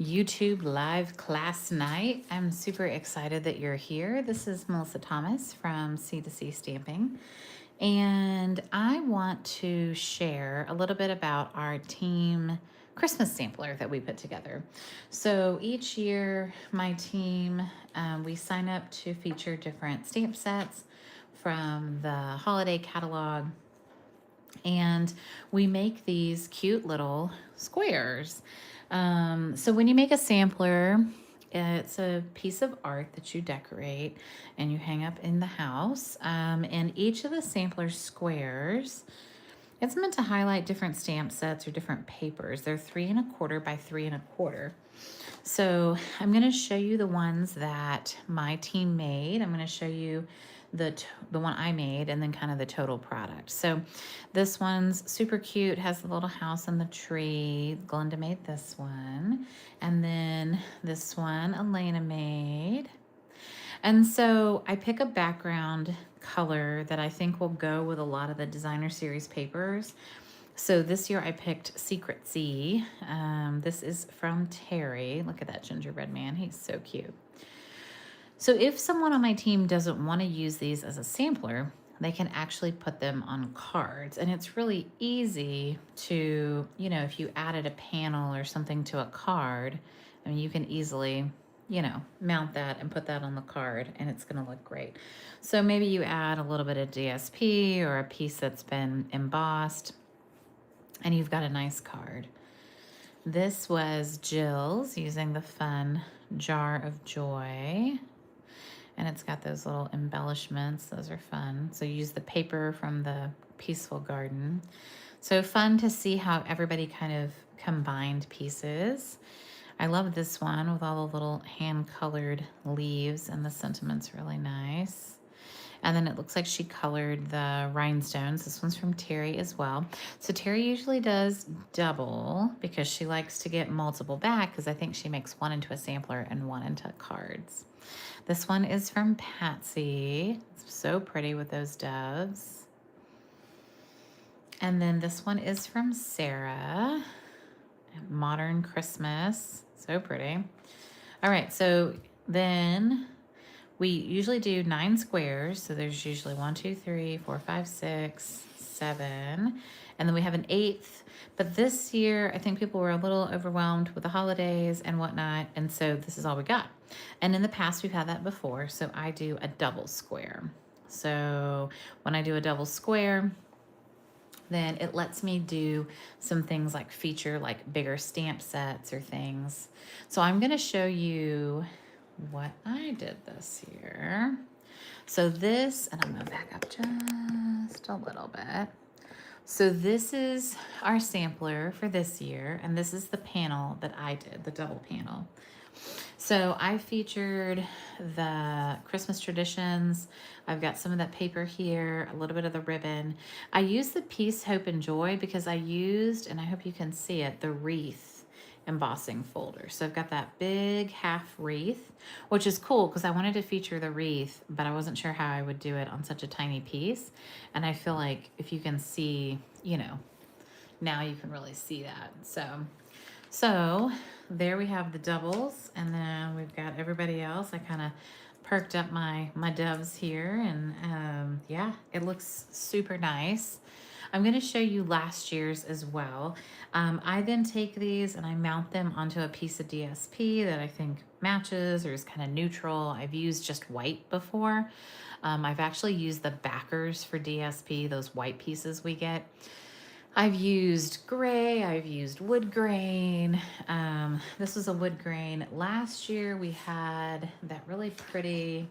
YouTube live class night. I'm super excited that you're here. This is Melissa Thomas from C2C Stamping, and I want to share a little bit about our team Christmas sampler that we put together. So each year, my team, we sign up to feature different stamp sets from the holiday catalog, and we make these cute little squares. So when you make a sampler, it's a piece of art that you decorate and you hang up in the house. And each of the sampler squares, it's meant to highlight different stamp sets or different papers. They're 3¼ by 3¼ So I'm going to show you the ones that my team made. I'm going to show you the one I made and then kind of the total product. So this one's super cute, has the little house and the tree. Glenda made this one. And then this one Elena made. And so I pick a background color that I think will go with a lot of the designer series papers. So this year I picked Secret Sea. This is from Terry. Look at that gingerbread man. He's so cute. So if someone on my team doesn't want to use these as a sampler, they can actually put them on cards. And it's really easy to, if you added a panel or something to a card, I mean, you can easily, mount that and put that on the card and it's going to look great. So maybe you add a little bit of DSP or a piece that's been embossed and you've got a nice card. This was Jill's using the fun Jar of Joy. And it's got those little embellishments. Those are fun. So use the paper from the Peaceful Garden. So fun to see how everybody kind of combined pieces. I love this one with all the little hand-colored leaves, and the sentiment's really nice. And then it looks like she colored the rhinestones. This one's from Terry as well. So Terry usually does double because she likes to get multiple back because I think she makes one into a sampler and one into cards. This one is from Patsy. It's so pretty with those doves. And then this one is from Sarah. Modern Christmas. So pretty. All right, so then we usually do 9 squares. So there's usually 1, 2, 3, 4, 5, 6, 7. And then we have an 8th. But this year, I think people were a little overwhelmed with the holidays and whatnot. And so this is all we got. And in the past, we've had that before. So I do a double square. So when I do a double square, then it lets me do some things like feature like bigger stamp sets or things. So I'm going to show you what I did this year. So this, and I'm going to back up just a little bit. So this is our sampler for this year, and this is the panel that I did, the double panel. So I featured the Christmas traditions. I've got some of that paper here, a little bit of the ribbon. I used the Peace, Hope, and Joy because I used, and I hope you can see it, the wreath embossing folder. So I've got that big half wreath, which is cool because I wanted to feature the wreath, but I wasn't sure how I would do it on such a tiny piece. And I feel like if you can see, now you can really see that. So there we have the doubles, and then we've got everybody else. I kind of perked up my doves here, and yeah, it looks super nice. I'm going to show you last year's as well. I then take these and I mount them onto a piece of DSP that I think matches or is kind of neutral. I've used just white before. I've actually used the backers for DSP, those white pieces we get. I've used gray, I've used wood grain. This was a wood grain. Last year we had that really pretty,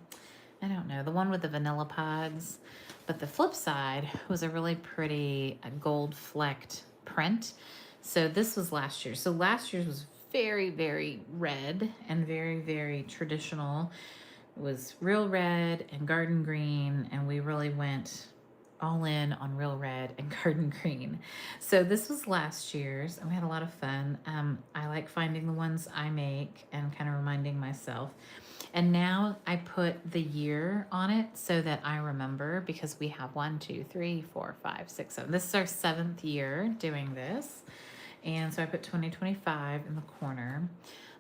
I don't know, the one with the vanilla pods. But the flip side was a really pretty gold flecked print. So this was last year. So last year's was very, very red and very, very traditional. It was real red and garden green, and we really went all in on real red and garden green. So this was last year's, and we had a lot of fun. I like finding the ones I make and kind of reminding myself. And now I put the year on it so that I remember, because we have 1, 2, 3, 4, 5, 6, 7. This is our 7th year doing this. And so I put 2025 in the corner.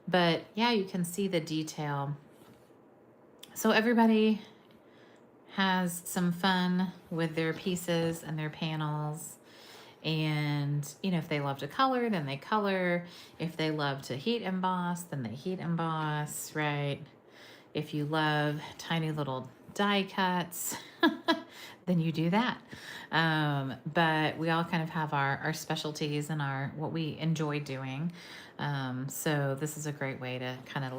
But yeah, you can see the detail. So everybody has some fun with their pieces and their panels. And, you know, if they love to color, then they color. If they love to heat emboss, then they heat emboss, right? If you love tiny little die cuts, then you do that. But we all kind of have our specialties and our what we enjoy doing. So this is a great way to kind of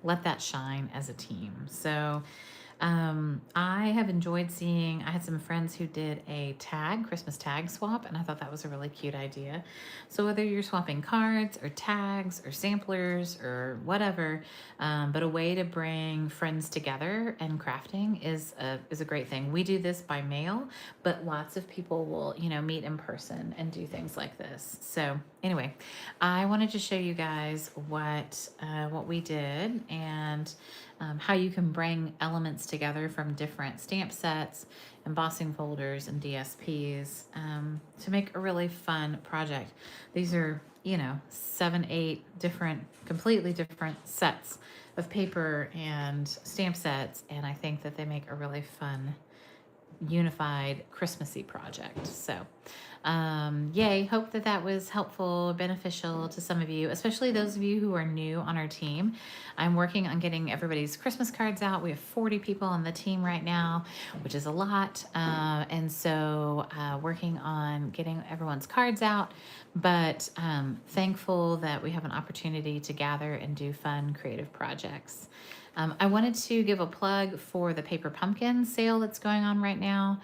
let that shine as a team. So I have enjoyed seeing, I had some friends who did a Christmas tag swap, and I thought that was a really cute idea. So whether you're swapping cards or tags or samplers or whatever, but a way to bring friends together and crafting is a great thing. We do this by mail, but lots of people will, you know, meet in person and do things like this. So anyway, I wanted to show you guys what we did and how you can bring elements together from different stamp sets, embossing folders, and DSPs to make a really fun project. These are, you know, 7, 8 different, completely different sets of paper and stamp sets, and I think that they make a really fun, unified Christmassy project. So yay, hope that that was helpful, beneficial to some of you, especially those of you who are new on our team. I'm working on getting everybody's Christmas cards out. We have 40 people on the team right now, which is a lot. And so working on getting everyone's cards out, but thankful that we have an opportunity to gather and do fun, creative projects. I wanted to give a plug for the Paper Pumpkin sale that's going on right now.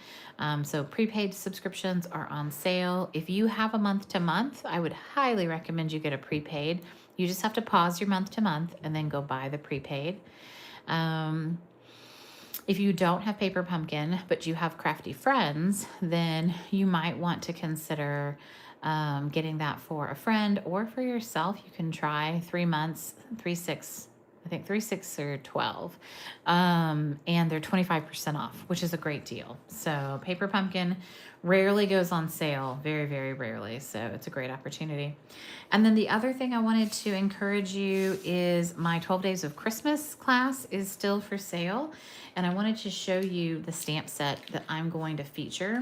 So prepaid subscriptions are on sale. If you have a month to month, I would highly recommend you get a prepaid. You just have to pause your month to month and then go buy the prepaid. If you don't have Paper Pumpkin, but you have crafty friends, then you might want to consider getting that for a friend or for yourself. You can try 3 months, 3, 6, I think 3, 6, or 12. And they're 25% off, which is a great deal. So Paper Pumpkin rarely goes on sale, very, very rarely. So it's a great opportunity. And then the other thing I wanted to encourage you is my 12 Days of Christmas class is still for sale. And I wanted to show you the stamp set that I'm going to feature.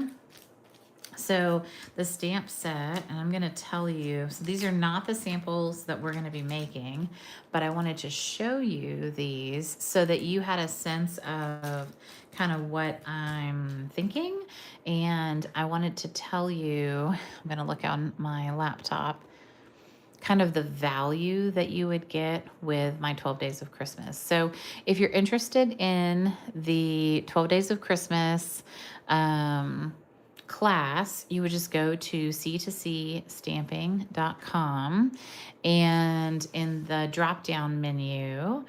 So the stamp set, and I'm going to tell you, so these are not the samples that we're going to be making, but I wanted to show you these so that you had a sense of kind of what I'm thinking. And I wanted to tell you, I'm going to look on my laptop, kind of the value that you would get with my 12 Days of Christmas. So if you're interested in the 12 Days of Christmas, class, you would just go to c2cstamping.com, and in the drop down menu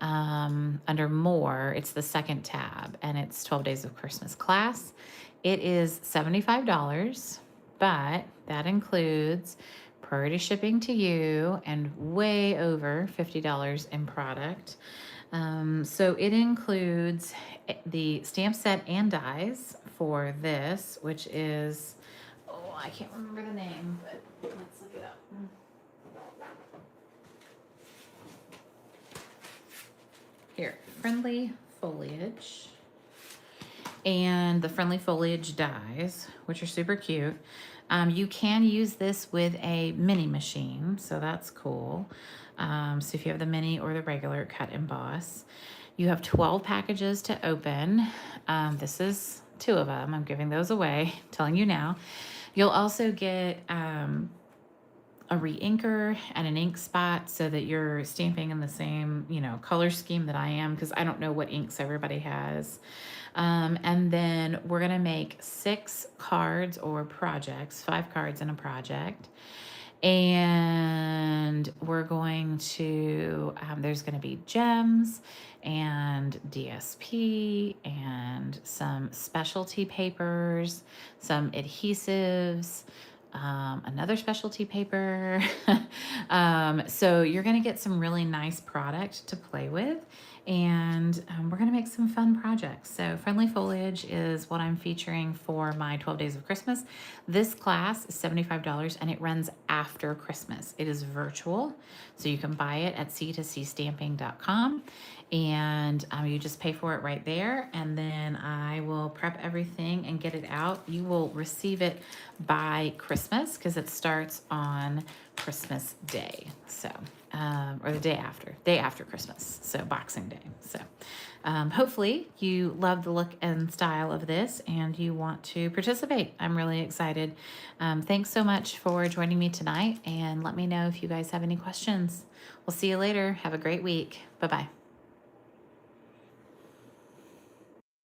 under more, it's the second tab, and it's 12 Days of Christmas class. It is $75, but that includes priority shipping to you and way over $50 in product. So it includes the stamp set and dies for this, which is, oh, I can't remember the name, but let's look it up. Here, Friendly Foliage. And the Friendly Foliage dies, which are super cute. You can use this with a mini machine, so that's cool. So if you have the mini or the regular cut emboss, you have 12 packages to open. This is 2 of them. I'm giving those away, telling you now. You'll also get a re-inker and an ink spot so that you're stamping in the same, you know, color scheme that I am, because I don't know what inks everybody has. And then we're going to make 6 cards or projects, 5 cards in a project. And we're going to, there's going to be gems and DSP and some specialty papers, some adhesives, another specialty paper. So you're going to get some really nice product to play with, and we're going to make some fun projects. So Friendly Foliage is what I'm featuring for my 12 Days of Christmas. This class is $75, and it runs after Christmas. It is virtual, so you can buy it at c2cstamping.com, and you just pay for it right there, and then I will prep everything and get it out. You will receive it by Christmas because it starts on Christmas Day, so or the day after Christmas, so Boxing Day. So hopefully you love the look and style of this and you want to participate. I'm really excited. Thanks so much for joining me tonight, and let me know if you guys have any questions. We'll see you later. Have a great week. Bye-bye.